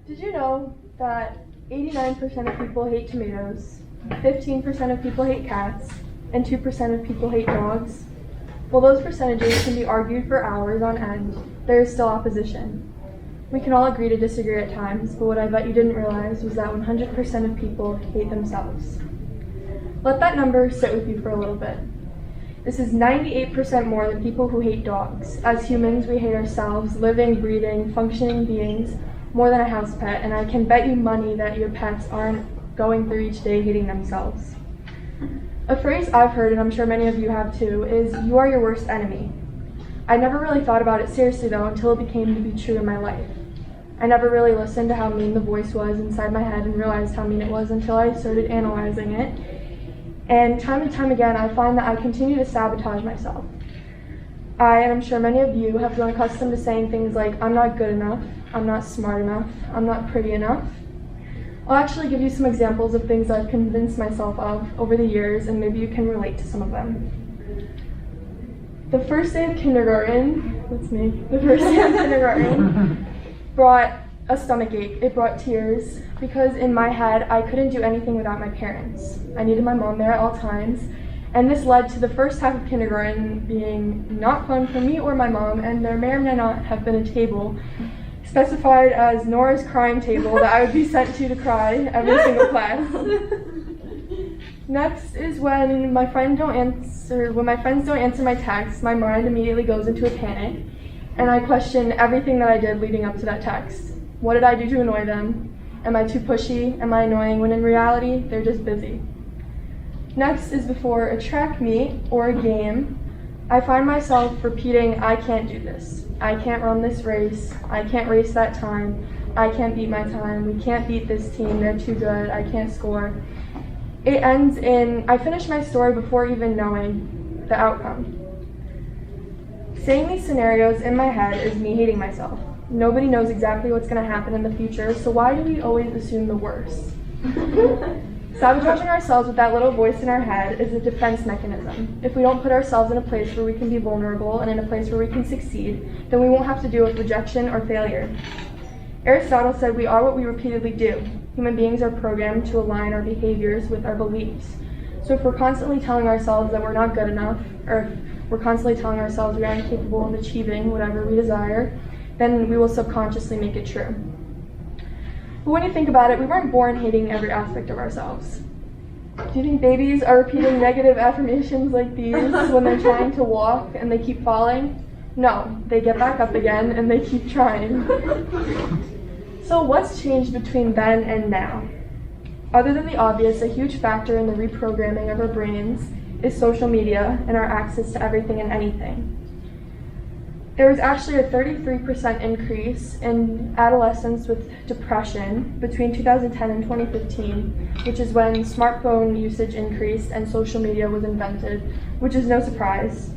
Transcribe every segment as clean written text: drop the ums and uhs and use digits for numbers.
Did you know that 89% of people hate tomatoes, 15% of people hate cats, and 2% of people hate dogs? While those percentages can be argued for hours on end, there is still opposition. We can all agree to disagree at times, but what I bet you didn't realize was that 100% of people hate themselves. Let that number sit with you for a little bit. This is 98% more than people who hate dogs. As humans, we hate ourselves, living, breathing, functioning beings, more than a house pet, and I can bet you money that your pets aren't going through each day hating themselves. A phrase I've heard, and I'm sure many of you have too, is "you are your worst enemy." I never really thought about it seriously though until it became to be true in my life. I never really listened to how mean the voice was inside my head and realized how mean it was until I started analyzing it. And time again, I find that I continue to sabotage myself. And I'm sure many of you have grown accustomed to saying things like, "I'm not good enough," "I'm not smart enough," "I'm not pretty enough." I'll actually give you some examples of things I've convinced myself of over the years, and maybe you can relate to some of them. The first day of kindergarten, brought a stomachache. It brought tears, because in my head, I couldn't do anything without my parents. I needed my mom there at all times. And this led to the first half of kindergarten being not fun for me or my mom, and there may or may not have been a table specified as Nora's crying table that I would be sent to cry every single class. Next is when my friends don't answer my texts, my mind immediately goes into a panic, and I question everything that I did leading up to that text. What did I do to annoy them? Am I too pushy? Am I annoying? When in reality, they're just busy. Next is before a track meet or a game, I find myself repeating, "I can't do this. I can't run this race. I can't race that time. I can't beat my time. We can't beat this team. They're too good. I can't score." It ends in, I finish my story before even knowing the outcome. Saying these scenarios in my head is me hating myself. Nobody knows exactly what's going to happen in the future, so why do we always assume the worst? Sabotaging ourselves with that little voice in our head is a defense mechanism. If we don't put ourselves in a place where we can be vulnerable and in a place where we can succeed, then we won't have to deal with rejection or failure. Aristotle said we are what we repeatedly do. Human beings are programmed to align our behaviors with our beliefs. So if we're constantly telling ourselves that we're not good enough, or if we're constantly telling ourselves we are incapable of achieving whatever we desire, then we will subconsciously make it true. But when you think about it, we weren't born hating every aspect of ourselves. Do you think babies are repeating negative affirmations like these when they're trying to walk and they keep falling? No, they get back up again and they keep trying. So what's changed between then and now? Other than the obvious, a huge factor in the reprogramming of our brains is social media and our access to everything and anything. There was actually a 33% increase in adolescents with depression between 2010 and 2015, which is when smartphone usage increased and social media was invented, which is no surprise.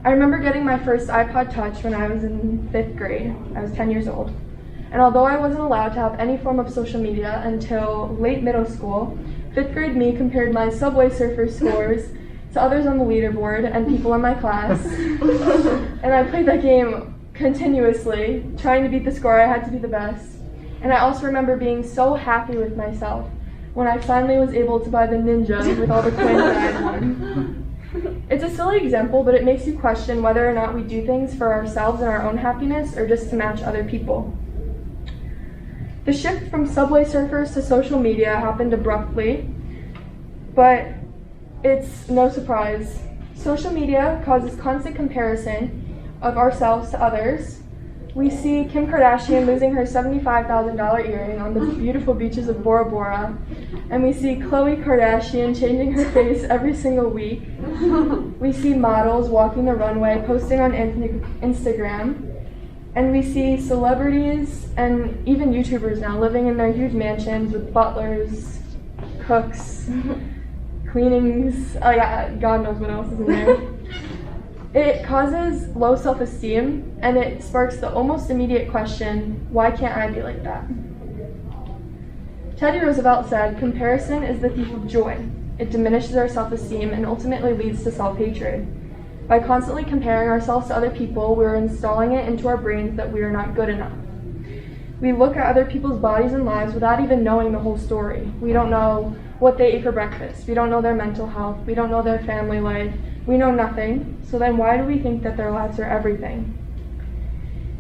I remember getting my first iPod Touch when I was in 5th grade. I was 10 years old. And although I wasn't allowed to have any form of social media until late middle school, 5th grade me compared my Subway Surfer scores to others on the leaderboard and people in my class. And I played that game continuously, trying to beat the score. I had to be the best. And I also remember being so happy with myself when I finally was able to buy the Ninja with all the coins that I had won. It's a silly example, but it makes you question whether or not we do things for ourselves and our own happiness or just to match other people. The shift from Subway Surfers to social media happened abruptly, but it's no surprise. Social media causes constant comparison of ourselves to others. We see Kim Kardashian losing her $75,000 earring on the beautiful beaches of Bora Bora, and we see Khloe Kardashian changing her face every single week. We see models walking the runway, posting on Instagram, And we see celebrities and even YouTubers now living in their huge mansions with butlers, cooks, cleanings, oh yeah, God knows what else is in there. It causes low self-esteem, and it sparks the almost immediate question, why can't I be like that? Teddy Roosevelt said, comparison is the thief of joy. It diminishes our self-esteem and ultimately leads to self-hatred. By constantly comparing ourselves to other people, we're installing it into our brains that we are not good enough. We look at other people's bodies and lives without even knowing the whole story. We don't know what they ate for breakfast. We don't know their mental health. We don't know their family life. We know nothing. So then why do we think that their lives are everything?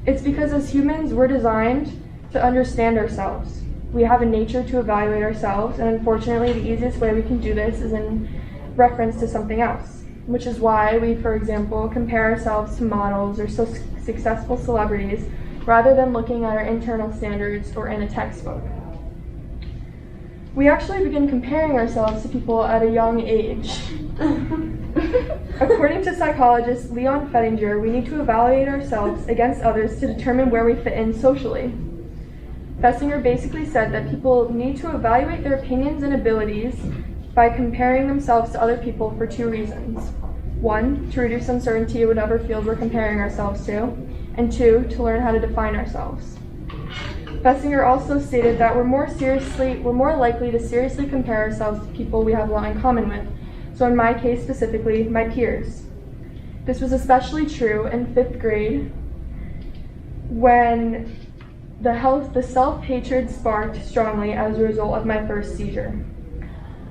It's because as humans, we're designed to understand ourselves. We have a nature to evaluate ourselves, and unfortunately, the easiest way we can do this is in reference to something else, which is why we, for example, compare ourselves to models or successful celebrities rather than looking at our internal standards or in a textbook. We actually begin comparing ourselves to people at a young age. According to psychologist Leon Fettinger, we need to evaluate ourselves against others to determine where we fit in socially. Fettinger basically said that people need to evaluate their opinions and abilities by comparing themselves to other people for two reasons. One, to reduce uncertainty in whatever field we're comparing ourselves to, and two, to learn how to define ourselves. Fettinger also stated that we're more likely to seriously compare ourselves to people we have a lot in common with. So in my case specifically, my peers. This was especially true in 5th grade when the self-hatred sparked strongly as a result of my first seizure.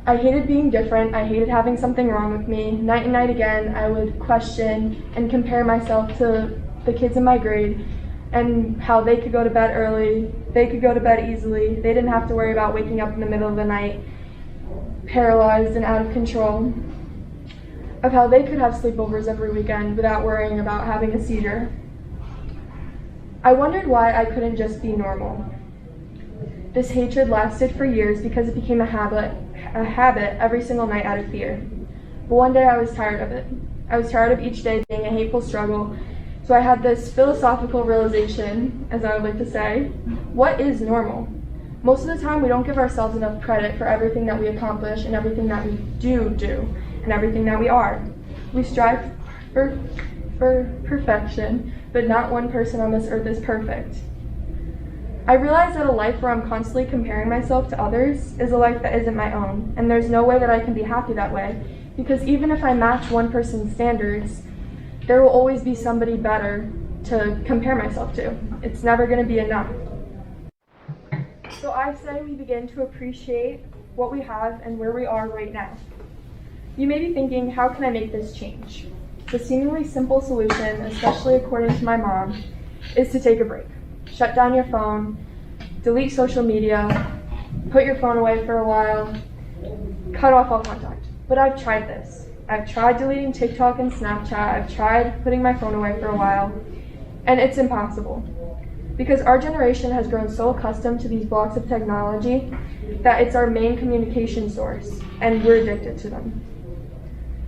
I hated being different. I hated having something wrong with me. Night and night again, I would question and compare myself to the kids in my grade and how they could go to bed early, they could go to bed easily, they didn't have to worry about waking up in the middle of the night, paralyzed and out of control, of how they could have sleepovers every weekend without worrying about having a seizure. I wondered why I couldn't just be normal. This hatred lasted for years because it became a habit every single night out of fear. But one day I was tired of it. I was tired of each day being a hateful struggle. So I had this philosophical realization, as I would like to say, what is normal? Most of the time we don't give ourselves enough credit for everything that we accomplish and everything that we do and everything that we are. We strive for perfection, but not one person on this earth is perfect. I realize that a life where I'm constantly comparing myself to others is a life that isn't my own, and there's no way that I can be happy that way, because even if I match one person's standards, there will always be somebody better to compare myself to. It's never going to be enough. So I say we begin to appreciate what we have and where we are right now. You may be thinking, how can I make this change? The seemingly simple solution, especially according to my mom, is to take a break. Shut down your phone, delete social media, put your phone away for a while, cut off all contact. But I've tried this. I've tried deleting TikTok and Snapchat, I've tried putting my phone away for a while, and it's impossible. Because our generation has grown so accustomed to these blocks of technology that it's our main communication source, and we're addicted to them.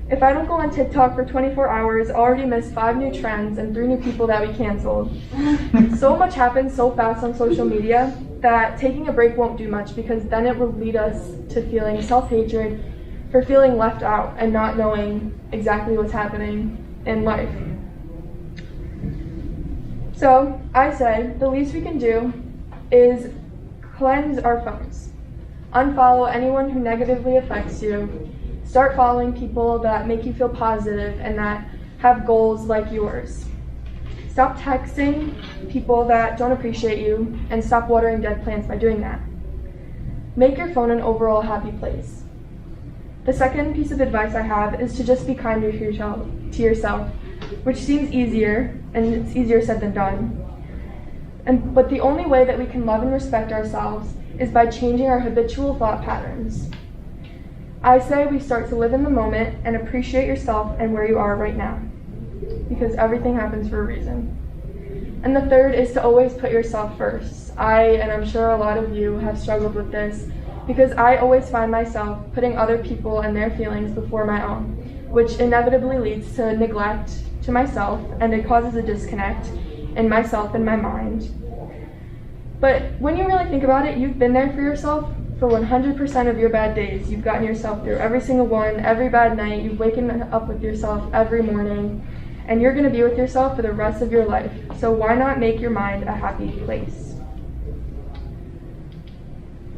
If I don't go on TikTok for 24 hours, I'll already miss 5 new trends and 3 new people that we canceled. So much happens so fast on social media that taking a break won't do much, because then it will lead us to feeling self-hatred for feeling left out and not knowing exactly what's happening in life. So I say the least we can do is cleanse our phones. Unfollow anyone who negatively affects you. Start following people that make you feel positive and that have goals like yours. Stop texting people that don't appreciate you, and stop watering dead plants by doing that. Make your phone an overall happy place. The second piece of advice I have is to just be kinder to yourself, which seems easier, and it's easier said than done. But the only way that we can love and respect ourselves is by changing our habitual thought patterns. I say we start to live in the moment and appreciate yourself and where you are right now, because everything happens for a reason. And the third is to always put yourself first. And I'm sure a lot of you have struggled with this, because I always find myself putting other people and their feelings before my own, which inevitably leads to neglect to myself, and it causes a disconnect, in myself and my mind. But when you really think about it, you've been there for yourself for 100% of your bad days. You've gotten yourself through every single one, every bad night. You've waken up with yourself every morning, and you're going to be with yourself for the rest of your life. So why not make your mind a happy place?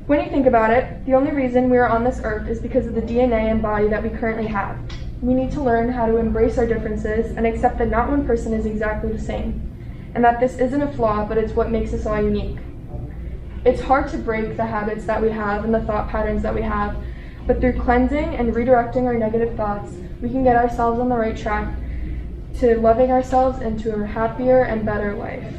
When you think about it, the only reason we are on this earth is because of the DNA and body that we currently have. We need to learn how to embrace our differences and accept that not one person is exactly the same, and that this isn't a flaw, but it's what makes us all unique. It's hard to break the habits that we have and the thought patterns that we have, but through cleansing and redirecting our negative thoughts, we can get ourselves on the right track to loving ourselves into a happier and better life.